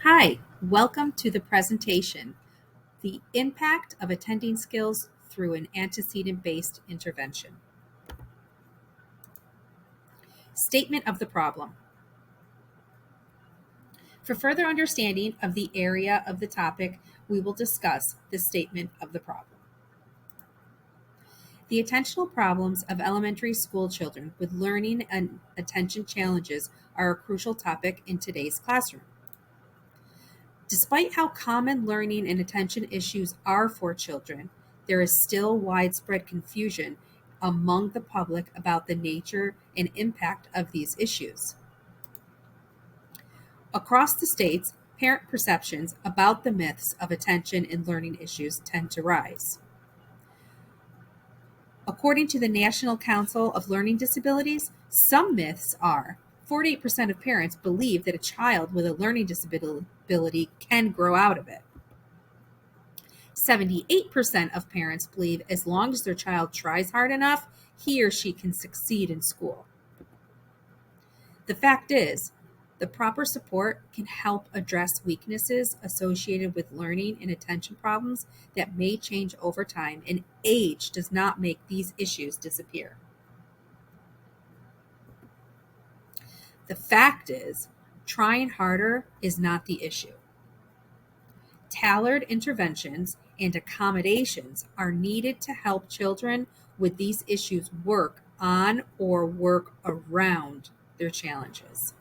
Hi, welcome to the presentation, The Impact of Attending Skills Through an Antecedent-Based Intervention. Statement of the problem. For further understanding of the area of the topic, we will discuss the statement of the problem. The attentional problems of elementary school children with learning and attention challenges are a crucial topic in today's classroom. Despite how common learning and attention issues are for children, there is still widespread confusion among the public about the nature and impact of these issues. Across the states, parent perceptions about the myths of attention and learning issues tend to rise. According to the National Council of Learning Disabilities, some myths are 48% of parents believe that a child with a learning disability can grow out of it. 78% of parents believe as long as their child tries hard enough, he or she can succeed in school. The fact is, the proper support can help address weaknesses associated with learning and attention problems that may change over time, and age does not make these issues disappear. The fact is, trying harder is not the issue. Tailored interventions and accommodations are needed to help children with these issues work on or work around their challenges.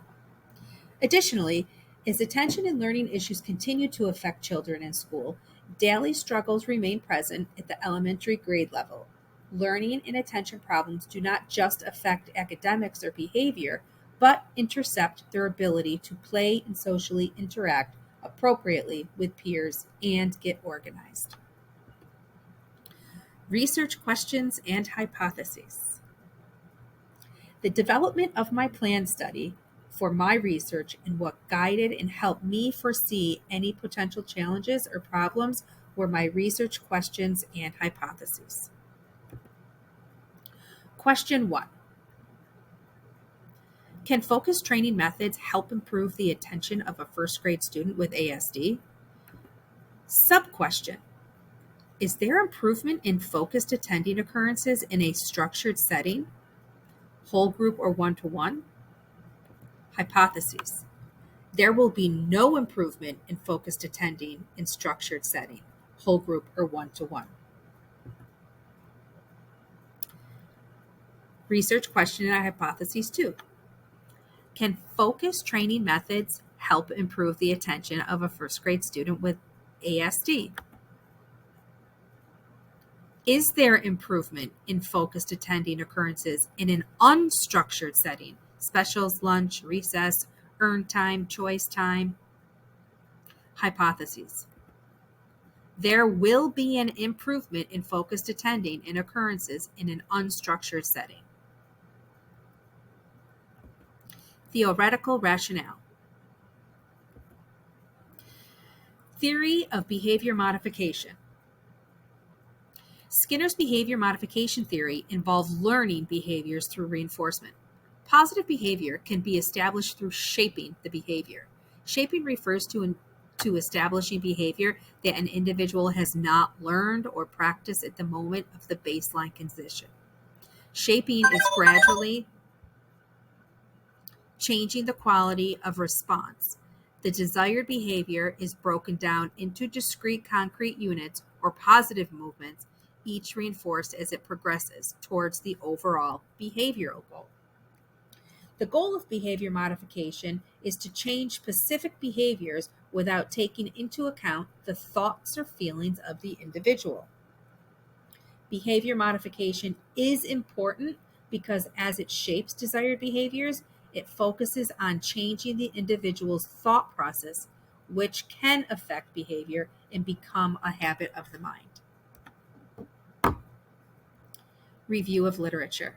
Additionally, as attention and learning issues continue to affect children in school, daily struggles remain present at the elementary grade level. Learning and attention problems do not just affect academics or behavior, but intercept their ability to play and socially interact appropriately with peers and get organized. Research questions and hypotheses. The development of my plan study for my research and what guided and helped me foresee any potential challenges or problems were my research questions and hypotheses. Question 1. Can focus training methods help improve the attention of a first grade student with ASD? Sub-question. Is there improvement in focused attending occurrences in a structured setting, whole group or one-to-one? Hypotheses. There will be no improvement in focused attending in structured setting, whole group or one-to-one. Research question and hypotheses 2. Can focused training methods help improve the attention of a first grade student with ASD? Is there improvement in focused attending occurrences in an unstructured setting, specials, lunch, recess, earned time, choice time? Hypotheses. There will be an improvement in focused attending and occurrences in an unstructured setting. Theoretical rationale. Theory of behavior modification. Skinner's behavior modification theory involved learning behaviors through reinforcement. Positive behavior can be established through shaping the behavior. Shaping refers to establishing behavior that an individual has not learned or practiced at the moment of the baseline condition. Shaping is gradually changing the quality of response. The desired behavior is broken down into discrete concrete units or positive movements, each reinforced as it progresses towards the overall behavioral goal. The goal of behavior modification is to change specific behaviors without taking into account the thoughts or feelings of the individual. Behavior modification is important because as it shapes desired behaviors, it focuses on changing the individual's thought process, which can affect behavior and become a habit of the mind. Review of literature.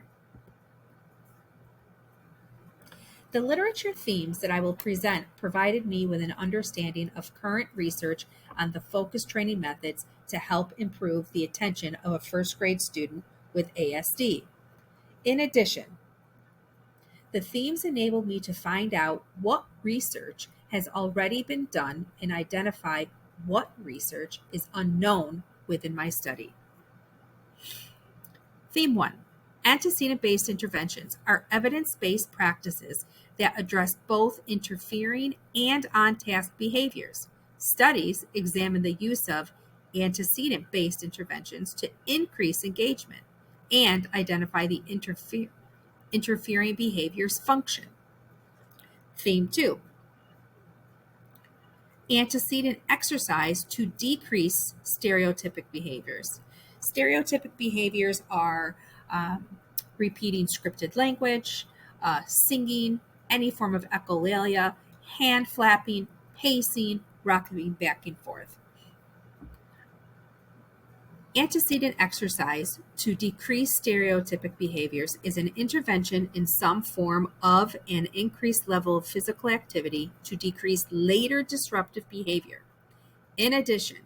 The literature themes that I will present provided me with an understanding of current research on the focus training methods to help improve the attention of a first grade student with ASD. In addition, the themes enabled me to find out what research has already been done and identify what research is unknown within my study. Theme 1. Antecedent-based interventions are evidence-based practices that address both interfering and on-task behaviors. Studies examine the use of antecedent-based interventions to increase engagement and identify the interfering behavior's function. Theme 2. Antecedent exercise to decrease stereotypic behaviors. Stereotypic behaviors are repeating scripted language, singing, any form of echolalia, hand flapping, pacing, rocking back and forth. Antecedent exercise to decrease stereotypic behaviors is an intervention in some form of an increased level of physical activity to decrease later disruptive behavior. In addition,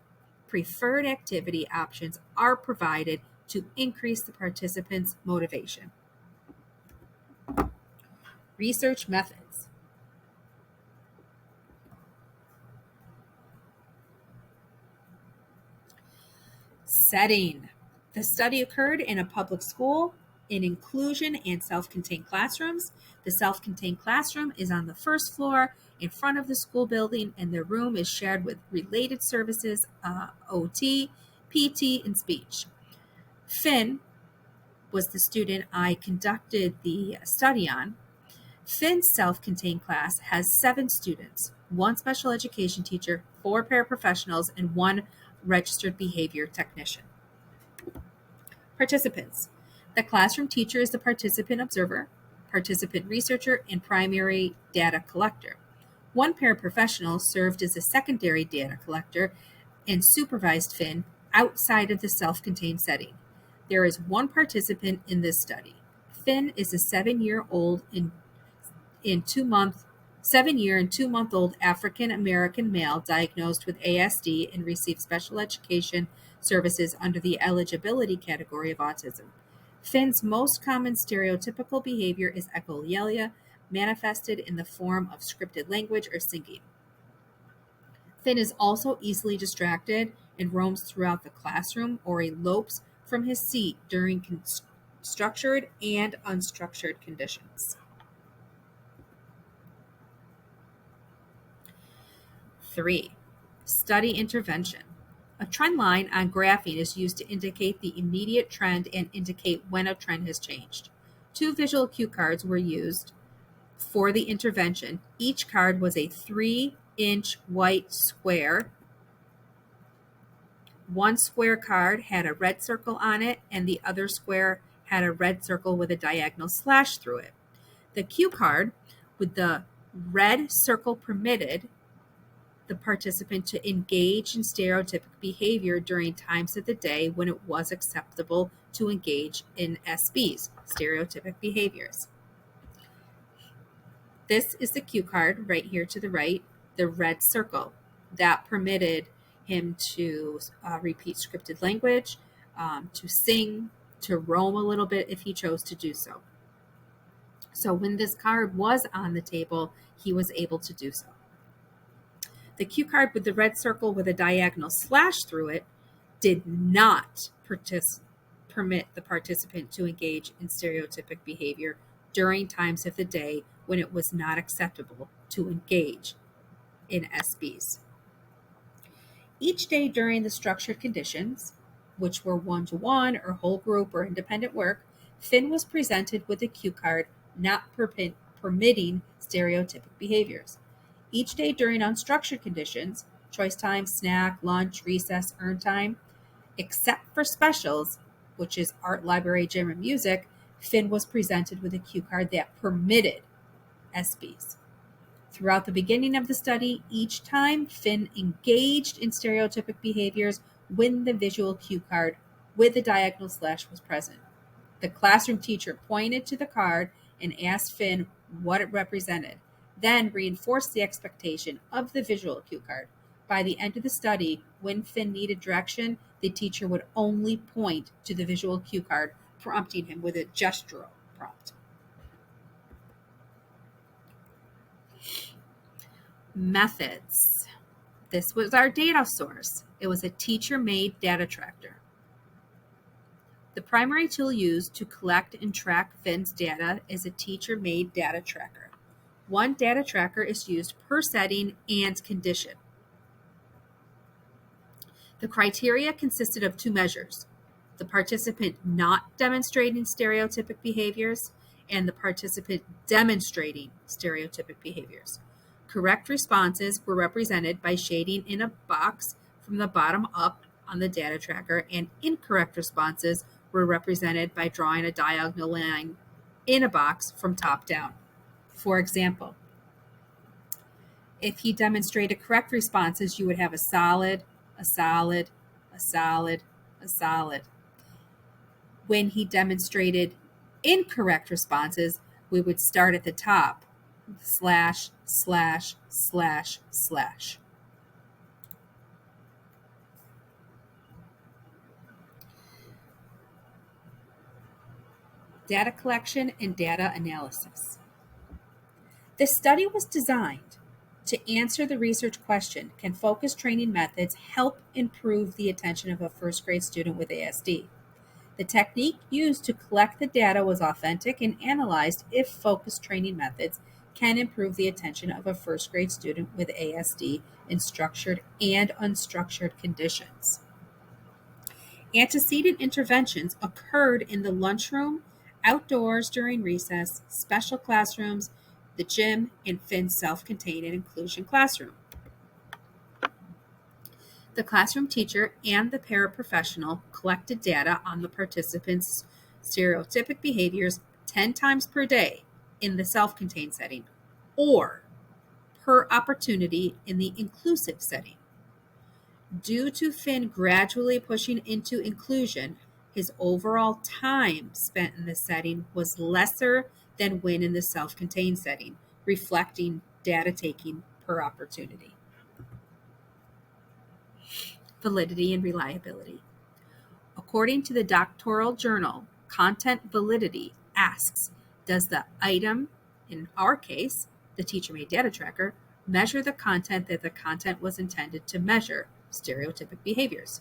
preferred activity options are provided to increase the participants' motivation. Research methods. Setting. The study occurred in a public school in inclusion and self-contained classrooms. The self-contained classroom is on the first floor in front of the school building, and the room is shared with related services, OT, PT, and speech. Finn was the student I conducted the study on. Finn's self-contained class has 7 students, 1 special education teacher, 4 paraprofessionals, and 1 registered behavior technician. Participants. The classroom teacher is the participant observer, participant researcher, and primary data collector. 1 paraprofessional served as a secondary data collector and supervised Finn outside of the self-contained setting. There is 1 participant in this study. Finn is a 7-year-old and 2-month-old African American male diagnosed with ASD and received special education services under the eligibility category of autism. Finn's most common stereotypical behavior is echolalia, manifested in the form of scripted language or singing. Finn is also easily distracted and roams throughout the classroom or elopes from his seat during structured and unstructured conditions. 3. Study intervention. A trend line on graphing is used to indicate the immediate trend and indicate when a trend has changed. 2 visual cue cards were used for the intervention. Each card was a 3-inch white square. 1 square card had a red circle on it, and the other square had a red circle with a diagonal slash through it. The cue card with the red circle permitted the participant to engage in stereotypic behavior during times of the day when it was acceptable to engage in SBs, stereotypic behaviors. This is the cue card right here to the right, the red circle. That permitted him to repeat scripted language, to sing, to roam a little bit if he chose to do so. So when this card was on the table, he was able to do so. The cue card with the red circle with a diagonal slash through it did not permit the participant to engage in stereotypic behavior during times of the day when it was not acceptable to engage in SBs. Each day during the structured conditions, which were one-to-one or whole group or independent work, Finn was presented with a cue card not permitting stereotypic behaviors. Each day during unstructured conditions, choice time, snack, lunch, recess, earn time, except for specials, which is art, library, gym, and music, Finn was presented with a cue card that permitted SBs. Throughout the beginning of the study, each time Finn engaged in stereotypic behaviors when the visual cue card with the diagonal slash was present. The classroom teacher pointed to the card and asked Finn what it represented, then reinforced the expectation of the visual cue card. By the end of the study, when Finn needed direction, the teacher would only point to the visual cue card, prompting him with a gestural prompt. Methods. This was our data source. It was a teacher-made data tracker. The primary tool used to collect and track FIN's data is a teacher-made data tracker. One data tracker is used per setting and condition. The criteria consisted of two measures: the participant not demonstrating stereotypic behaviors and the participant demonstrating stereotypic behaviors. Correct responses were represented by shading in a box from the bottom up on the data tracker, and incorrect responses were represented by drawing a diagonal line in a box from top down. For example, if he demonstrated correct responses, you would have a solid, a solid, a solid, a solid. When he demonstrated incorrect responses, we would start at the top, slash, slash, slash, slash. Data collection and data analysis. This study was designed to answer the research question, can focused training methods help improve the attention of a first grade student with ASD? The technique used to collect the data was authentic and analyzed if focused training methods can improve the attention of a first grade student with ASD in structured and unstructured conditions. Antecedent interventions occurred in the lunchroom, outdoors during recess, special classrooms, the gym, and FIN's self-contained and inclusion classroom. The classroom teacher and the paraprofessional collected data on the participants' stereotypic behaviors 10 times per day in the self-contained setting or per opportunity in the inclusive setting. Due to Finn gradually pushing into inclusion, his overall time spent in this setting was lesser than when in the self-contained setting, reflecting data taking per opportunity. Validity and reliability. According to the doctoral journal, content validity asks, does the item, in our case, the teacher-made data tracker, measure the content that the content was intended to measure, stereotypic behaviors?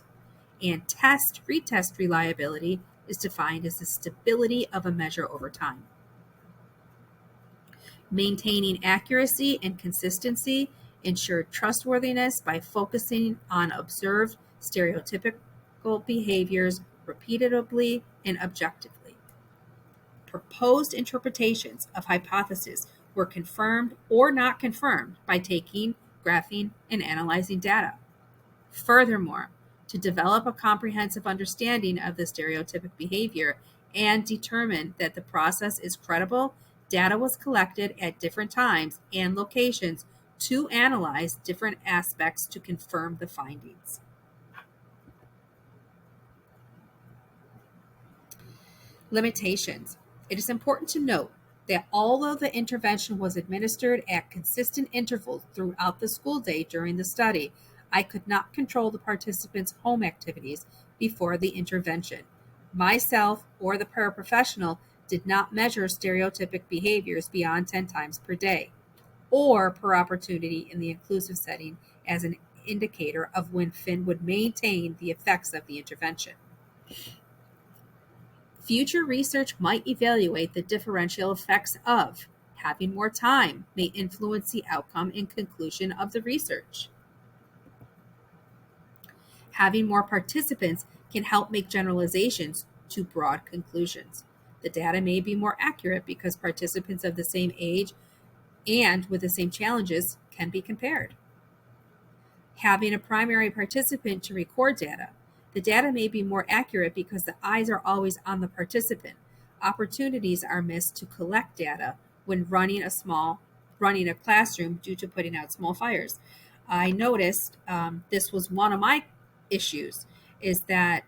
And retest reliability is defined as the stability of a measure over time. Maintaining accuracy and consistency ensured trustworthiness by focusing on observed stereotypical behaviors repeatedly and objectively. Proposed interpretations of hypotheses were confirmed or not confirmed by taking, graphing, and analyzing data. Furthermore, to develop a comprehensive understanding of the stereotypic behavior and determine that the process is credible, data was collected at different times and locations to analyze different aspects to confirm the findings. Limitations. It is important to note that although the intervention was administered at consistent intervals throughout the school day during the study, I could not control the participants' home activities before the intervention. Myself or the paraprofessional did not measure stereotypic behaviors beyond 10 times per day or per opportunity in the inclusive setting as an indicator of when Finn would maintain the effects of the intervention. Future research might evaluate the differential effects of having more time may influence the outcome and conclusion of the research. Having more participants can help make generalizations to broad conclusions. The data may be more accurate because participants of the same age and with the same challenges can be compared. Having a primary participant to record data. The data may be more accurate because the eyes are always on the participant. Opportunities are missed to collect data when running a classroom due to putting out small fires. I noticed this was one of my issues, is that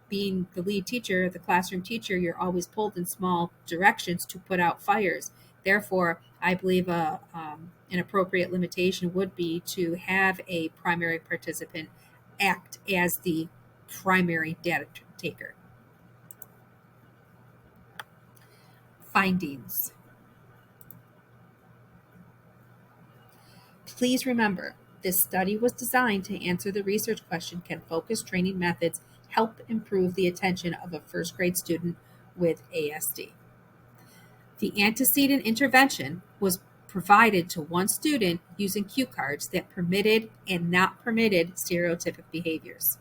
being the lead teacher, the classroom teacher, you're always pulled in small directions to put out fires. Therefore, I believe an appropriate limitation would be to have a primary participant act as the primary data taker. Findings. Please remember, this study was designed to answer the research question, can focused training methods help improve the attention of a first grade student with ASD? The antecedent intervention was provided to one student using cue cards that permitted and not permitted stereotypic behaviors.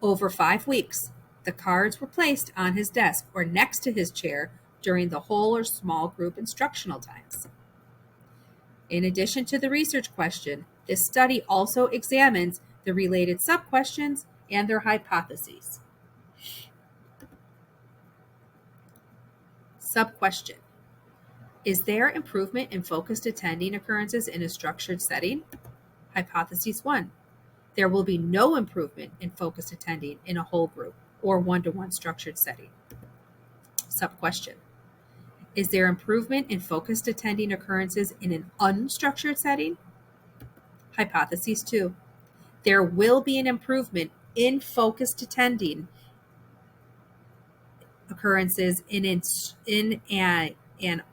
Over 5 weeks, the cards were placed on his desk or next to his chair during the whole or small group instructional times. In addition to the research question, this study also examines the related sub-questions and their hypotheses. Sub-question: is there improvement in focused attending occurrences in a structured setting? Hypothesis 1: there will be no improvement in focused attending in a whole group or one-to-one structured setting. Sub-question: is there improvement in focused attending occurrences in an unstructured setting? Hypothesis 2: there will be an improvement in focused attending occurrences in an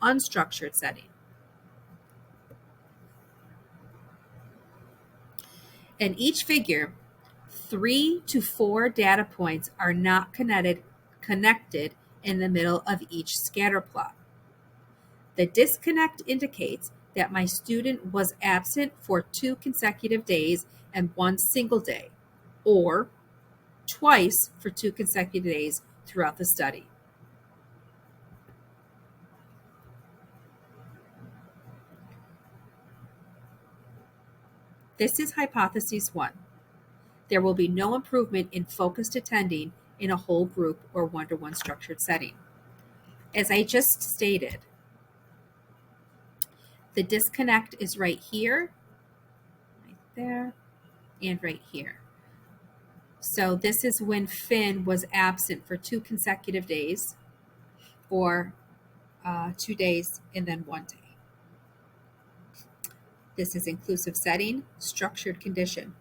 unstructured setting. In each figure, 3 to 4 data points are not connected in the middle of each scatter plot. The disconnect indicates that my student was absent for 2 consecutive days and 1 single day, or twice for 2 consecutive days throughout the study. This is hypothesis 1. There will be no improvement in focused attending in a whole group or one-to-one structured setting. As I just stated, the disconnect is right here, right there, and right here. So this is when Finn was absent for 2 consecutive days, or 2 days and then 1 day. This is inclusive setting, structured condition.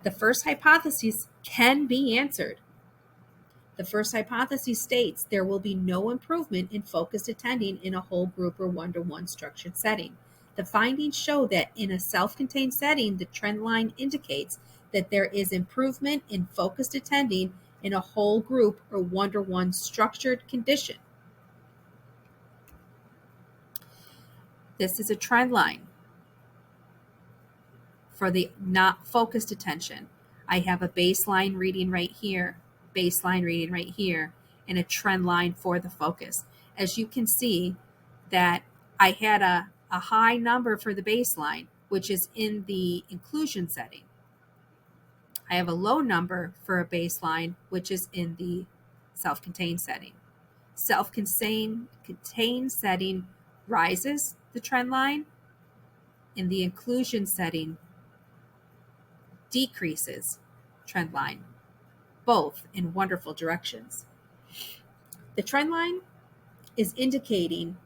The first hypothesis can be answered. The first hypothesis states there will be no improvement in focused attending in a whole group or one-to-one structured setting. The findings show that in a self-contained setting, the trend line indicates that there is improvement in focused attending in a whole group or one-to-one structured condition. This is a trend line for the not focused attention. I have a baseline reading right here, and a trend line for the focus. As you can see that I had a high number for the baseline, which is in the inclusion setting. I have a low number for a baseline, which is in the self-contained setting. Self-contained setting rises the trend line. In the inclusion setting, decreases trend line, both in wonderful directions. The trend line is indicating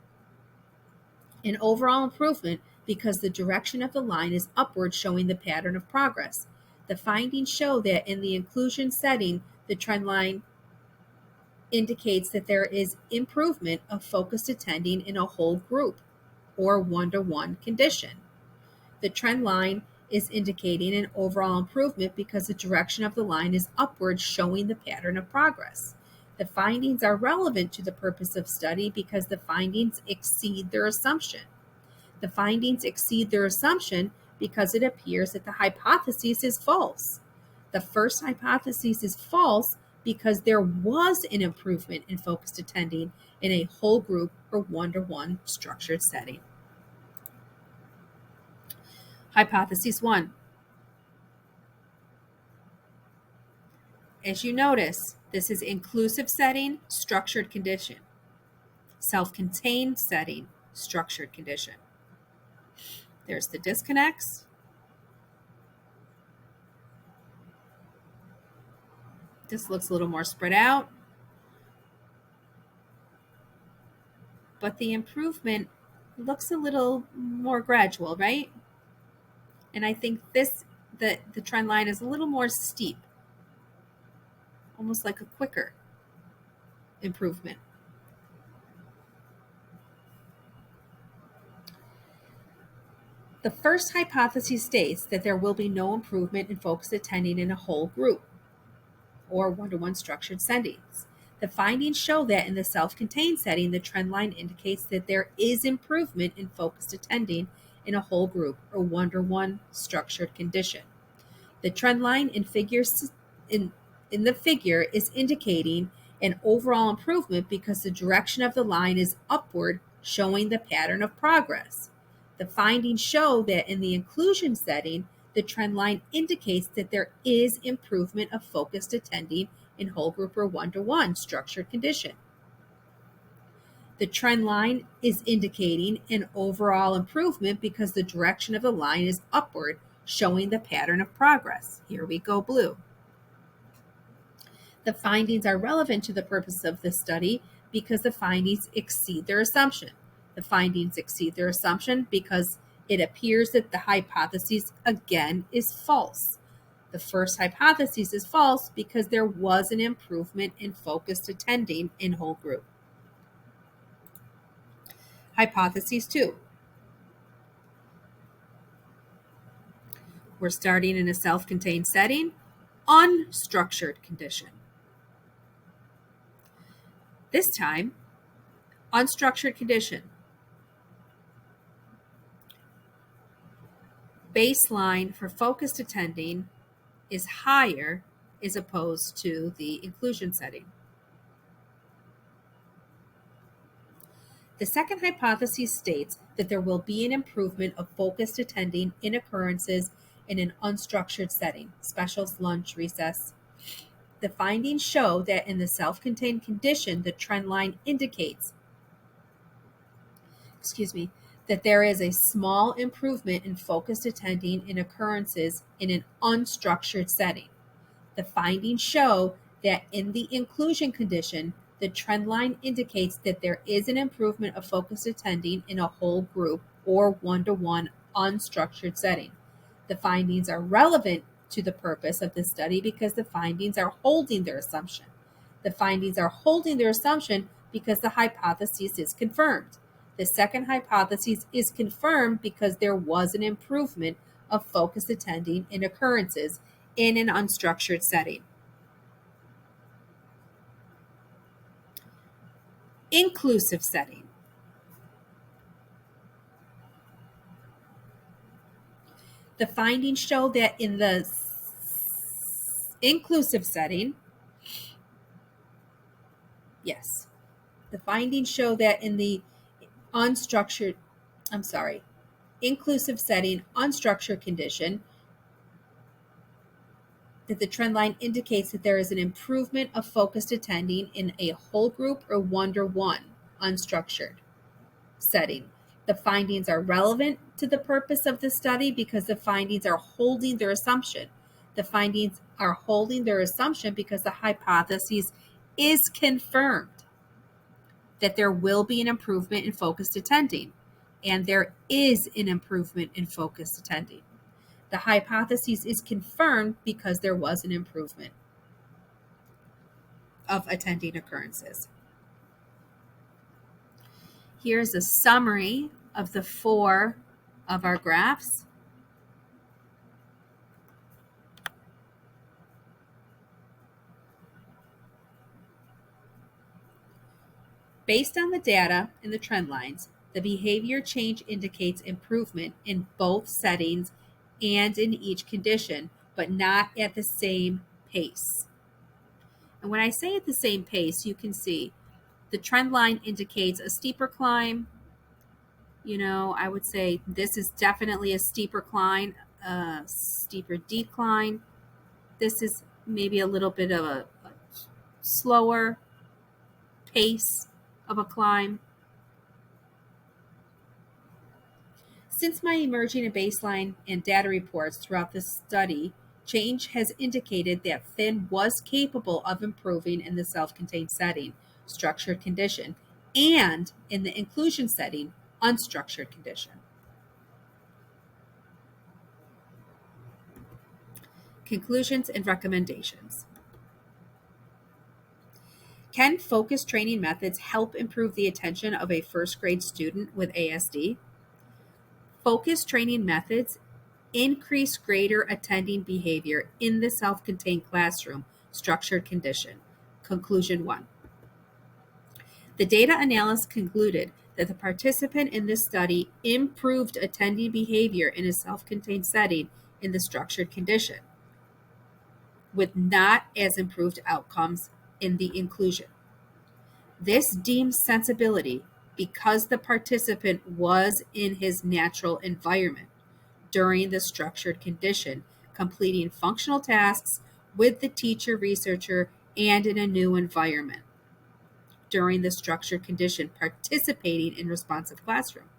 an overall improvement because the direction of the line is upward, showing the pattern of progress. The findings show that in the inclusion setting, the trend line indicates that there is improvement of focused attending in a whole group or one-to-one condition. The trend line is indicating an overall improvement because the direction of the line is upward, showing the pattern of progress. The findings are relevant to the purpose of study because the findings exceed their assumption. The findings exceed their assumption because it appears that the hypothesis is false. The first hypothesis is false because there was an improvement in focused attending in a whole group or one-to-one structured setting. Hypothesis 1. As you notice, this is inclusive setting, structured condition. Self-contained setting, structured condition. There's the disconnects. This looks a little more spread out. But the improvement looks a little more gradual, right? And I think the trend line is a little more steep, almost like a quicker improvement. The first hypothesis states that there will be no improvement in focused attending in a whole group or one-to-one structured settings. The findings show that in the self-contained setting, the trend line indicates that there is improvement in focused attending in a whole group or one-to-one structured condition. The trend line in the figure is indicating an overall improvement because the direction of the line is upward, showing the pattern of progress. The findings show that in the inclusion setting, the trend line indicates that there is improvement of focused attending in whole group or one-to-one structured condition. The trend line is indicating an overall improvement because the direction of the line is upward, showing the pattern of progress. Here we go, blue. The findings are relevant to the purpose of this study because the findings exceed their assumption. The findings exceed their assumption because it appears that the hypothesis again is false. The first hypothesis is false because there was an improvement in focused attending in whole group. Hypothesis 2. We're starting in a self-contained setting, unstructured condition. This time, unstructured condition. Baseline for focused attending is higher as opposed to the inclusion setting. The second hypothesis states that there will be an improvement of focused attending in occurrences in an unstructured setting, specials, lunch, recess. The findings show that in the self-contained condition, the trend line indicates, that there is a small improvement in focused attending in occurrences in an unstructured setting. The findings show that in the inclusion condition, the trend line indicates that there is an improvement of focused attending in a whole group or one-to-one unstructured setting. The findings are relevant to the purpose of this study because the findings are holding their assumption. The findings are holding their assumption because the hypothesis is confirmed. The second hypothesis is confirmed because there was an improvement of focused attending in occurrences in an unstructured setting. Inclusive setting. The findings show that in the inclusive setting, the findings show that in the inclusive setting, unstructured condition, that the trend line indicates that there is an improvement of focused attending in a whole group or one-to-one unstructured setting. The findings are relevant to the purpose of the study because the findings are holding their assumption. The findings are holding their assumption because the hypothesis is confirmed that there will be an improvement in focused attending, and there is an improvement in focused attending. The hypothesis is confirmed because there was an improvement of attending occurrences. Here's a summary of the 4 of our graphs. Based on the data in the trend lines, the behavior change indicates improvement in both settings and in each condition, but not at the same pace. And when I say at the same pace, you can see the trend line indicates a steeper climb. I would say this is definitely a steeper climb, a steeper decline. This is maybe a little bit of a slower pace of a climb. Since my emerging and baseline and data reports throughout the study, change has indicated that Finn was capable of improving in the self-contained setting, structured condition, and in the inclusion setting, unstructured condition. Conclusions and recommendations. Can focus training methods help improve the attention of a first grade student with ASD? Focused training methods increase greater attending behavior in the self-contained classroom structured condition. Conclusion 1. The data analysis concluded that the participant in this study improved attending behavior in a self-contained setting in the structured condition, with not as improved outcomes in the inclusion. This deems sensibility because the participant was in his natural environment during the structured condition, completing functional tasks with the teacher researcher and in a new environment during the structured condition, participating in responsive classroom.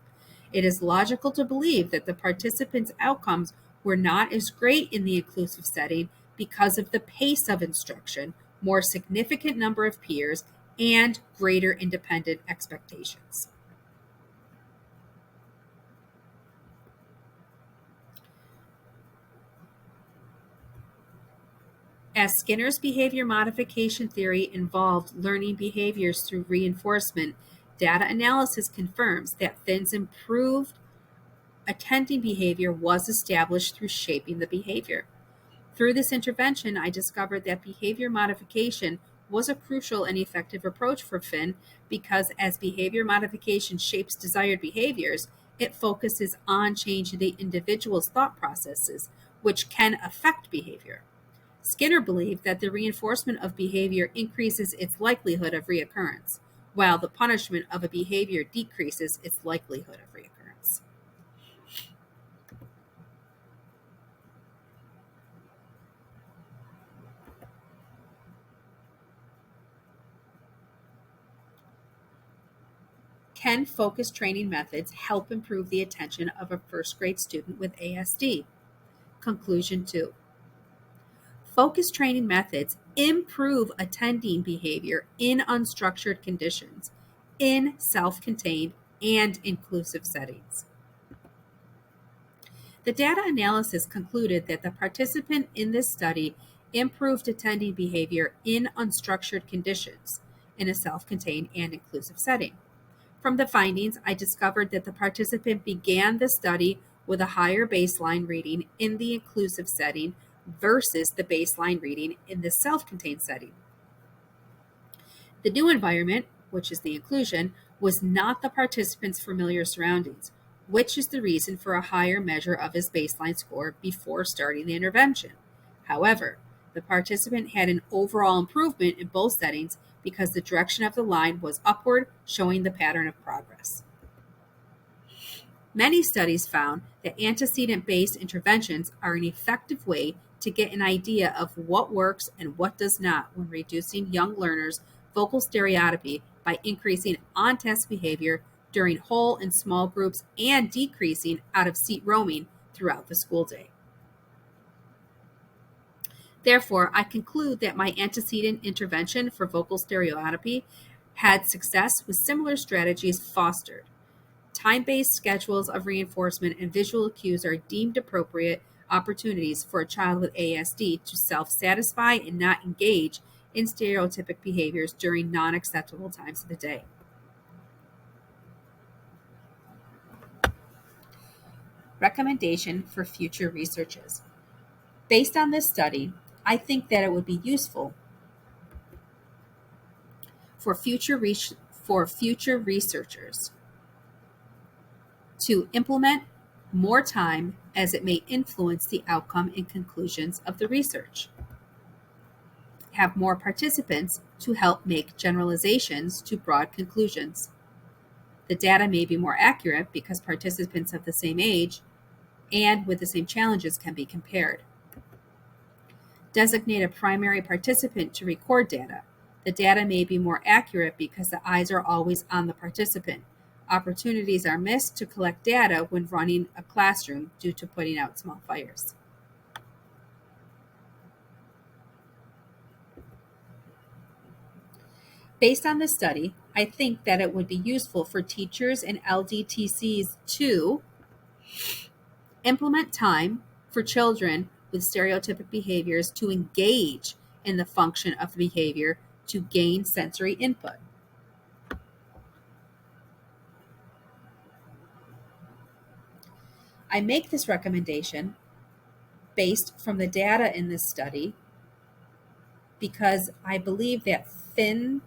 It is logical to believe that the participants' outcomes were not as great in the inclusive setting because of the pace of instruction, more significant number of peers, and greater independent expectations. As Skinner's behavior modification theory involved learning behaviors through reinforcement, data analysis confirms that Finn's improved attending behavior was established through shaping the behavior. Through this intervention, I discovered that behavior modification was a crucial and effective approach for Finn because as behavior modification shapes desired behaviors, it focuses on changing the individual's thought processes, which can affect behavior. Skinner believed that the reinforcement of behavior increases its likelihood of reoccurrence, while the punishment of a behavior decreases its likelihood of reoccurrence. Can focused training methods help improve the attention of a first grade student with ASD? Conclusion 2. Focused training methods improve attending behavior in unstructured conditions, in self-contained and inclusive settings. The data analysis concluded that the participant in this study improved attending behavior in unstructured conditions in a self-contained and inclusive setting. From the findings, I discovered that the participant began the study with a higher baseline reading in the inclusive setting versus the baseline reading in the self-contained setting. The new environment, which is the inclusion, was not the participant's familiar surroundings, which is the reason for a higher measure of his baseline score before starting the intervention. However, the participant had an overall improvement in both settings because the direction of the line was upward, showing the pattern of progress. Many studies found that antecedent-based interventions are an effective way to get an idea of what works and what does not when reducing young learners' vocal stereotypy by increasing on-task behavior during whole and small groups and decreasing out-of-seat roaming throughout the school day. Therefore, I conclude that my antecedent intervention for vocal stereotypy had success with similar strategies fostered. Time-based schedules of reinforcement and visual cues are deemed appropriate opportunities for a child with ASD to self-satisfy and not engage in stereotypic behaviors during non-acceptable times of the day. Recommendation for future researches. Based on this study, I think that it would be useful for future researchers to implement more time as it may influence the outcome and conclusions of the research. Have more participants to help make generalizations to broad conclusions. The data may be more accurate because participants of the same age and with the same challenges can be compared. Designate a primary participant to record data. The data may be more accurate because the eyes are always on the participant. Opportunities are missed to collect data when running a classroom due to putting out small fires. Based on this study, I think that it would be useful for teachers and LDTCs to implement time for children with stereotypic behaviors to engage in the function of the behavior to gain sensory input. I make this recommendation based from the data in this study because I believe that thin,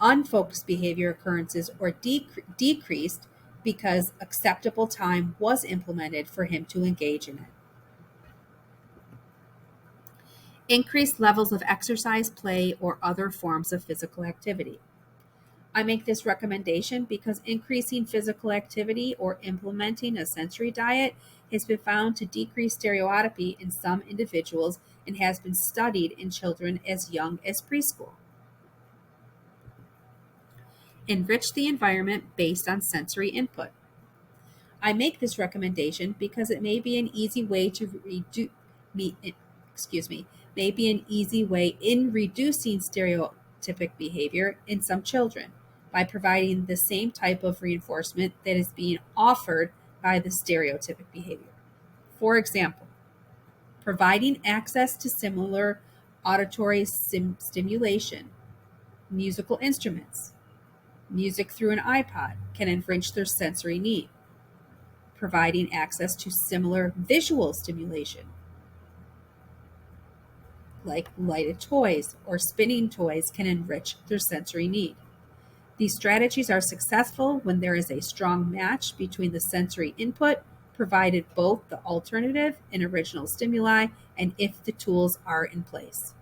unfocused behavior occurrences or decreased because acceptable time was implemented for him to engage in it. Increased levels of exercise, play, or other forms of physical activity. I make this recommendation because increasing physical activity or implementing a sensory diet has been found to decrease stereotypy in some individuals and has been studied in children as young as preschool. Enrich the environment based on sensory input. I make this recommendation because it may be an easy way to may be an easy way in reducing stereotypic behavior in some children by providing the same type of reinforcement that is being offered by the stereotypic behavior. For example, providing access to similar auditory stimulation, musical instruments, music through an iPod can enrich their sensory need. Providing access to similar visual stimulation, like lighted toys or spinning toys, can enrich their sensory need. These strategies are successful when there is a strong match between the sensory input, provided both the alternative and original stimuli, and if the tools are in place.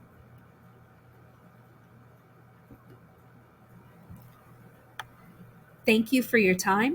Thank you for your time.